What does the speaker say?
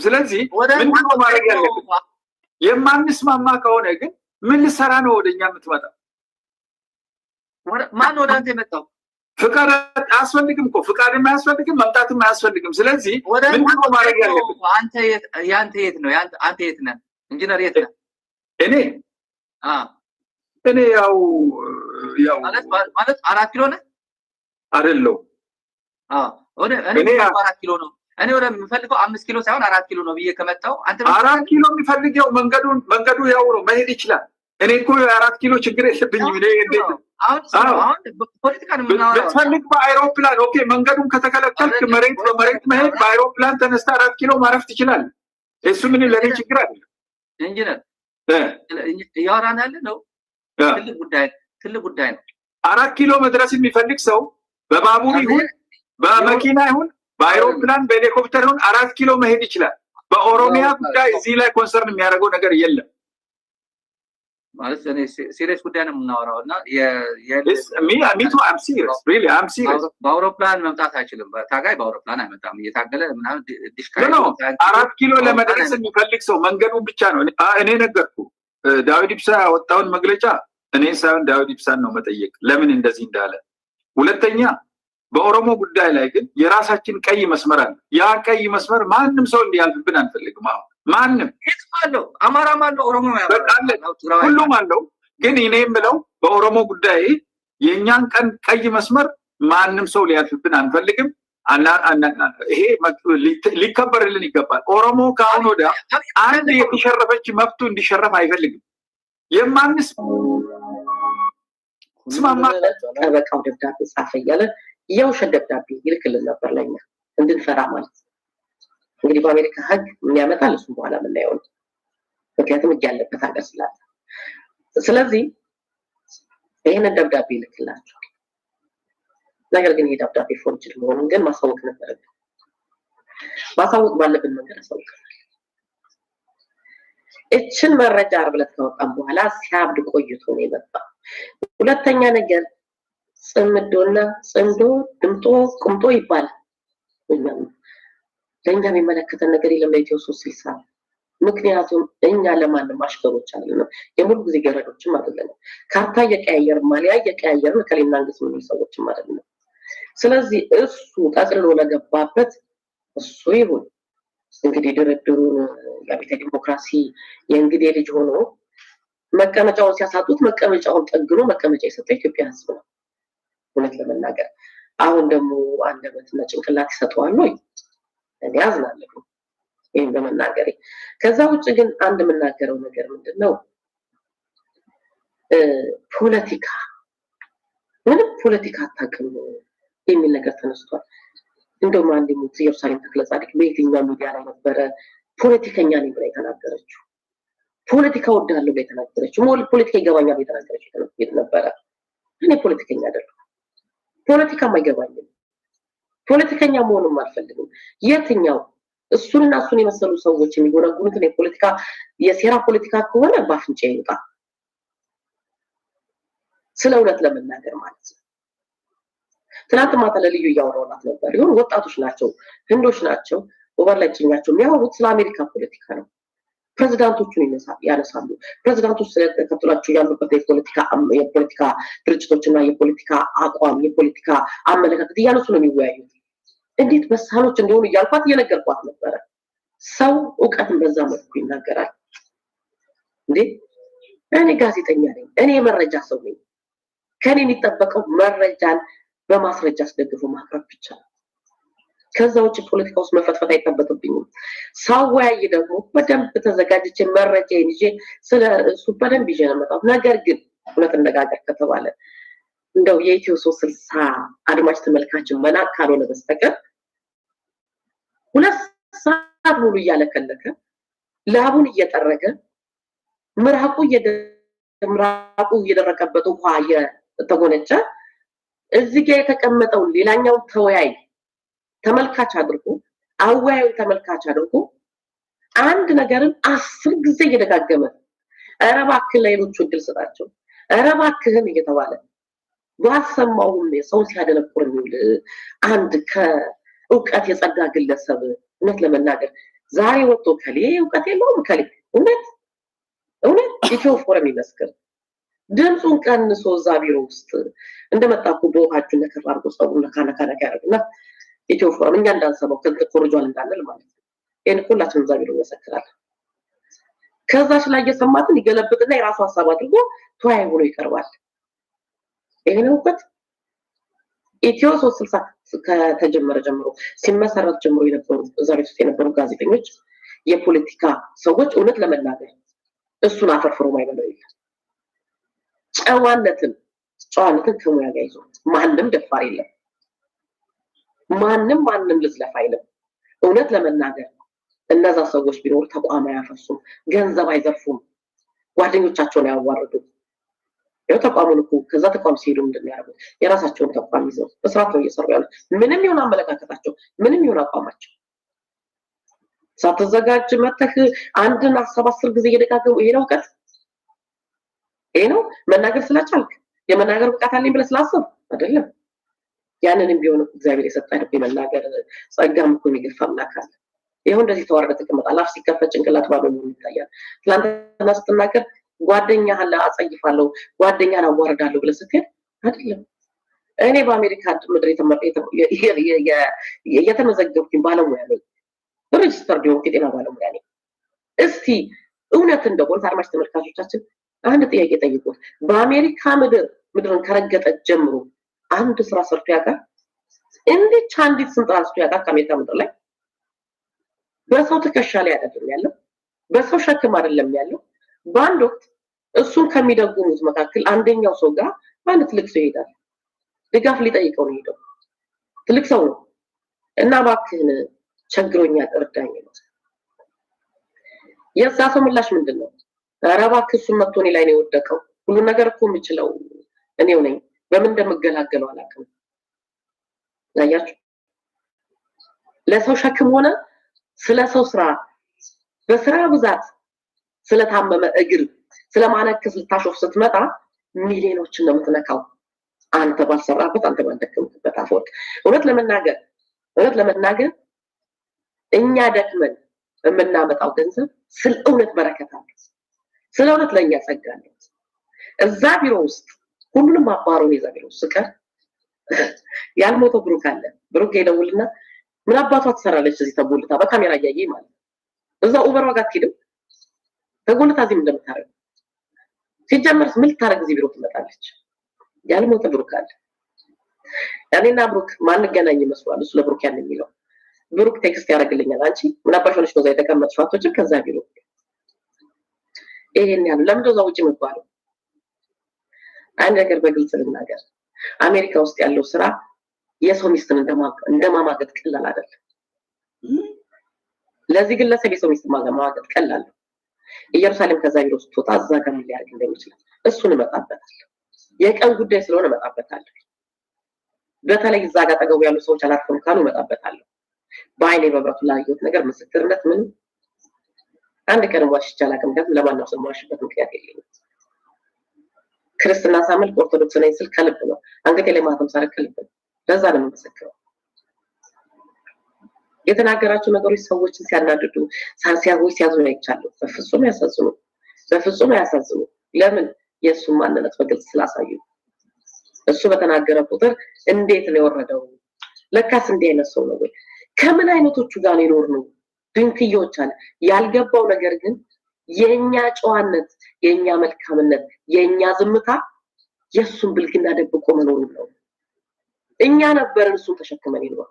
ስለዚህ ምንድነው ማድረግ ያለብን? የማንስማማ ከሆነ ግን ምን ልሰራ ነው ወደኛ የምትመጣው? ማን ወደ አንተ የመጣው? ፍቃድ አያስፈልግም እኮ ፍቃድም አያስፈልግም መምጣትም አያስፈልግም። ስለዚህ ምንድነው ማድረግ ያለብን? ያንተ የት ነው? አንተ የት ነህ? ኢንጂነር የት ነህ? እኔ ያው ማለት 4 ኪሎ ነህ አይደለው? እኔ 4 ኪሎ ነው። እኔ ወደ የምፈልገው 5 ኪሎ ሳይሆን 4 ኪሎ ነው ብዬ ከመጣው አንተ 4 ኪሎ የሚፈልገው መንገዱ ያው ነው መሄድ ይችላል። እኔ እኮ 4 ኪሎ ችግር የለብኝም። እኔ እንዴት አሁን ፖለቲካ ነው የምናወራው። በፈልግ በአይሮፕላን ኦኬ፣ መንገዱን ከተከለከልክ መሬት መሄድ በአይሮፕላን ተነስተ 4 ኪሎ ማረፍ ትችላለህ። እሱ ምን ለኔ ችግር አይደለም። ኢንጂነር ያወራን ያለ ነው ትልቅ ጉዳይ ነው። 4 ኪሎ መድረስ የሚፈልግ ሰው በባቡር ይሁን በመኪና ይሁን በአይሮፕላን በሄሊኮፕተር ይሁን 4 ኪሎ መሄድ ይችላል። በኦሮሚያ ጉዳይ እዚህ ላይ ኮንሰርን የሚያደርገው ነገር የለም። ማለት እኔ ሲሪየስ ጉዳይ ነው የምናወራውና I'm serious really I'm serious። በአውሮፕላን መምጣት አይችልም። ታጋይ በአውሮፕላን አይመጣም። እየታገለ ምናምን ዲሽካይ 4 ኪሎ ለመድረስ የሚፈልግ ሰው መንገዱን ብቻ ነው። እኔ ነገርኩ ዳዊት ኢብሳ ያወጣውን መግለጫ እኔ ሳይሆን ዳዊት ኢብሳን ነው መጠየቅ ለምን እንደዚህ እንዳለ። ሁለተኛ በኦሮሞ ጉዳይ ላይ ግን የራሳችን ቀይ መስመር አለ። ያ ቀይ መስመር ማንም ሰው እንዲያልፍብን አንፈልግም። አሁን ማንም አለው አማራም አለው ኦሮሞ ሁሉም አለው። ግን እኔ የምለው በኦሮሞ ጉዳይ የኛን ቀይ መስመር ማንም ሰው ሊያልፍብን አንፈልግም። ይሄ ሊከበርልን ይገባል። ኦሮሞ ከአሁን ወዲያ አንድ የተሸረፈች መብቱ እንዲሸረፍ አይፈልግም። ስማማ ጠበቃው ደብዳቤ ጻፈ እያለ የውሸት ደብዳቤ ይልክልን ነበር ለኛ እንድንፈራ ማለት ነው። እንግዲህ በአሜሪካ ህግ ምን ያመጣል እሱ በኋላ የምናየው ነው። ምክንያቱም እጅ ያለበት ሀገር ስላለ። ስለዚህ ይሄንን ደብዳቤ ይልክላቸው። ነገር ግን ይሄ ደብዳቤ ፎርጅድ መሆኑን ግን ማሳወቅ ነበረብን። ማሳወቅ ባለብን መንገድ አሳውቀናል። እችን መረጃ ዓርብ ዕለት ከወጣን በኋላ ሲያብድ ቆይቶ ነው የመጣው። ሁለተኛ ነገር ጽምዶና ጽምዶ ድምጦ ቁምጦ ይባላል። ለእኛ የሚመለከተን ነገር የለም ለኢትዮ 360። ምክንያቱም እኛ ለማንም አሽከሮች አይደለም፣ የሙሉ ጊዜ ገረዶችም አይደለም። ካርታ እየቀያየርን ማሊያ እየቀያየርን ከሌና አንገስ ምን ሰዎችም አይደለም። ስለዚህ እሱ ጠቅልሎ ለገባበት እሱ ይሁን እንግዲህ ድርድሩን የአብዮታዊ ዲሞክራሲ የእንግዲህ ልጅ ሆኖ መቀመጫውን ሲያሳጡት መቀመጫውን ጠግኖ መቀመጫ የሰጠው ኢትዮጵያ ህዝብ ነው። እውነት ለመናገር አሁን ደግሞ አንደበትና ጭንቅላት ይሰጠዋል ወይ? እኔ አዝናለሁ ይሄን በመናገሬ። ከዛ ውጭ ግን አንድ የምናገረው ነገር ምንድነው ፖለቲካ ምንም ፖለቲካ አታውቅም የሚል ነገር ተነስቷል። እንደውም አንድ ሙት ኢየሩሳሌም ተክለጻድቅ በየትኛው ሚዲያ ላይ ነበረ ፖለቲከኛ ነኝ ብላ የተናገረችው? ፖለቲካ ወዳለው ብላ የተናገረችው? ፖለቲካ ይገባኛል ብላ የተናገረችው ነበረ። እኔ ፖለቲከኛ አይደለሁም፣ ፖለቲካም አይገባኝም፣ ፖለቲከኛ መሆንም አልፈልግም። የትኛው እሱንና እሱን የመሰሉ ሰዎች የሚጎረጉሩትን የፖለቲካ የሴራ ፖለቲካ ከሆነ ባፍንጫ ይውጣ። ስለ እውነት ለመናገር ማለት ነው። ትናንት ማታ ለልዩ እያወራሁላት ነበር። ይሁን ወጣቶች ናቸው፣ ህንዶች ናቸው፣ ወበርላጭኛቸው የሚያወሩት ስለ አሜሪካ ፖለቲካ ነው። ፕሬዝዳንቶቹን ያነሳሉ። ፕሬዝዳንቶች ስለተከተሏቸው ያሉበት የፖለቲካ ድርጅቶችና የፖለቲካ አቋም የፖለቲካ አመለካከት እያነሱ ነው የሚወያዩት። እንዴት በሳሎች እንደሆኑ እያልኳት እየነገርኳት ነበረ። ሰው እውቀትን በዛ መልኩ ይናገራል እንዴ? እኔ ጋዜጠኛ ነኝ፣ እኔ የመረጃ ሰው ነኝ። ከኔ የሚጠበቀው መረጃን በማስረጃ አስደግፎ ማቅረብ ብቻ ነው። ከዛ ውጭ ፖለቲካ ውስጥ መፈትፈት አይጠበቅብኝም። ሳወያይ ደግሞ በደንብ ተዘጋጅቼ መረጃዬን ይዤ ስለ እሱ በደንብ ይዤ ነው የምመጣው። ነገር ግን እውነት እንነጋገር ከተባለ እንደው የኢትዮ 360 አድማጭ ተመልካችን መናቅ ካልሆነ በስተቀር 2 ሰዓት ሙሉ እያለከለከ ላቡን እየጠረገ ምራቁ እየደረቀበት ውሃ እየተጎነጨ እዚህ ጋር የተቀመጠው ሌላኛው ተወያይ ተመልካች አድርጎ አወያዩ ተመልካች አድርጎ አንድ ነገርን 10 ጊዜ እየደጋገመ ኧረ እባክህ ለሌሎቹ እድል ስጣቸው፣ ኧረ እባክህን እየተባለ ባሰማውም ሰው ሲያደነቁር የሚውል አንድ ከእውቀት የጸዳ ግለሰብ እውነት ለመናገር ዛሬ ወጥቶ ከሌ እውቀት የለውም ከሌ እውነት ኢትዮ ፎረም ይመስክር ድምፁን ቀንሶ እዛ ቢሮ ውስጥ እንደመጣኩ በውሃችሁ ነከር አድርጎ ጸጉሩን ነካ ያደርግና ኢትዮ ፎረም እኛ እንዳንሰማው ኮርጇል እንዳንል ማለት ነው። ይሄን ሁላችንም እዛ ቢሮ ይመሰክራል። ከዛች ላይ የሰማትን ይገለብጥና የራሱ ሐሳብ አድርጎ ተወያይ ብሎ ይቀርባል። ይሄን እውቀት ኢትዮ 360 ከተጀመረ ጀምሮ ሲመሰረት ጀምሮ የነበሩ እዛ ቤት ውስጥ የነበሩ ጋዜጠኞች የፖለቲካ ሰዎች እውነት ለመናገር እሱን አፈርፍሮ ማይበለው የለም። ጨዋነትን ከሙያ ጋር ይዞ ማንም ደፋር የለም። ማንም ልዝለፍ አይልም። እውነት ለመናገር እነዛ ሰዎች ቢኖር ተቋም አያፈርሱም፣ ገንዘብ አይዘርፉም፣ ጓደኞቻቸውን አያዋርዱም። ያው ተቋሙን እኮ ከዛ ተቋም ሲሄዱ ምንድነው ያደረጉት? የራሳቸውን ተቋም ይዘው በስርዓት ነው እየሰሩ ያሉት። ምንም ይሁን አመለካከታቸው፣ ምንም ይሁን አቋማቸው ሳትዘጋጅ መተህ አንድን ሐሳብ 10 ጊዜ እየደጋገሙ ይሄ ነው እውቀት፣ ይሄ ነው መናገር ስለቻልክ የመናገር ብቃት አለኝ ብለህ ስላሰብ አይደለም። ያንንም ቢሆን እግዚአብሔር የሰጠህ የመናገር ጸጋም እኮ የሚገፋ አምላክ አለ። ይሄው እንደዚህ ተዋረደ ተቀመጣል። አፍ ሲከፈት ጭንቅላት ባዶ ነው ይታያል። ትላንትና ስትናገር ጓደኛህን አጸይፋለሁ፣ ጓደኛን አዋርዳለሁ ብለህ ስትሄድ አይደለም። እኔ በአሜሪካ ምድር የተመዘገብኩኝ ባለሙያ ነኝ። ሬጅስተርድ የሆንኩ የጤና ባለሙያ ነኝ። እስቲ እውነት እንደሆነ አድማጭ ተመልካቾቻችን አንድ ጥያቄ ጠይቁት። በአሜሪካ ምድርን ከረገጠ ጀምሮ አንድ ስራ ሰርቶ ያውቃል? እንዴት አንዲት ስንት አንስቶ ያውቃል? ከአሜሪካ ምድር ላይ በሰው ትከሻ ላይ አይደለም ያለው፣ በሰው ሸክም አይደለም ያለው። በአንድ ወቅት እሱን ከሚደጉሙት መካከል አንደኛው ሰው ጋር አንድ ትልቅ ሰው ይሄዳል። ድጋፍ ሊጠይቀው ነው ሄደው። ትልቅ ሰው ነው እና እባክህን ቸግሮኛል እርዳኝ ነው። የዛ ሰው ምላሽ ምንድነው? ኧረ እባክህ እሱን መጥቶ እኔ ላይ ነው የወደቀው። ሁሉ ነገር እኮ የምችለው እኔው ነኝ። በምን እንደምገላገለው አላውቅም። ያያችሁ ለሰው ሸክም ሆነ ስለ ሰው ስራ በስራ ብዛት ስለታመመ እግር ስለማነከስ ልታሾፍ ስትመጣ ሚሊዮኖችን ነው የምትነካው። አንተ ባልሰራበት አንተ ባልደከምክበት አፈወርቅ። እውነት ለመናገር እኛ ደክመን የምናመጣው ገንዘብ ስለ እውነት በረከት አለ። ስለ እውነት ለኛ ጸጋ አለ። እዛ ቢሮ ውስጥ ሁሉንም አባሮን ይዛ ቢሮ ውስጥ ቀር ያልሞተ ብሩክ አለ። ብሩክ ይደውልና ምን አባቷ ትሰራለች እዚህ ተቦልታ በካሜራ እያየኝ ማለት እዛ ኡበር ዋጋ ትሄድም ተጎልታ እዚህ እንደምታረግ ሲጀመርስ ምን ልታረግ እዚህ ቢሮ ትመጣለች? ያልሞተ ብሩክ አለ። እኔና ብሩክ ማንገናኝ ይመስላል። እሱ ለብሩክ ያን የሚለው ብሩክ ቴክስት ያደርግልኛል። አንቺ ምን አባሽ ሆነሽ ነው እዛ የተቀመጥሽው? አትወጪም ከዛ ቢሮ። ይሄን ያለው ለምን ነው ውጪ የምትባለው? አንድ ነገር በግልጽ ልናገር፣ አሜሪካ ውስጥ ያለው ስራ የሰው ሚስትን እንደማማገጥ ቀላል አይደለም። ለዚህ ግለሰብ የሰው ሚስት ማማገጥ ቀላል ነው። ኢየሩሳሌም ከዛ ቢሮ ስትወጣ እዛ ጋር ምን ሊያደርግ እንደሚችል እሱን እመጣበታለሁ። የቀን ጉዳይ ስለሆነ እመጣበታለሁ። በተለይ እዛ ጋር ጠገቡ ያሉ ሰዎች አላርፈም ካሉ እመጣበታለሁ። በአይኔ በብረቱ ላይ ያየሁት ነገር ምስክርነት ምን አንድ ቀን ዋሽቼ አላውቅም። ግን ለማንም ሰው ዋሽበት ምክንያት የለኝም። ክርስትና ሳመልክ ኦርቶዶክስ ነኝ ስል ከልብ ነው። አንገቴ ላይ ማተም ሳረግ ከልብ ነው። ለዛ ነው የምመሰክረው። የተናገራቸው ነገሮች ሰዎችን ሲያናድዱ ሲያዝኑ አይቻለሁ። በፍጹም ያሳዝኑ። ለምን? የእሱን ማንነት በግልጽ ስላሳዩ። እሱ በተናገረ ቁጥር እንዴት ነው የወረደው? ለካስ እንዲህ አይነት ሰው ነው ወይ? ከምን አይነቶቹ ጋር ነው የኖርነው? ድንክዮች አለ። ያልገባው ነገር ግን የኛ ጨዋነት፣ የኛ መልካምነት፣ የኛ ዝምታ የሱን ብልግና ደብቆ መኖር ነው። እኛ ነበርን እሱን ተሸክመን ይኖር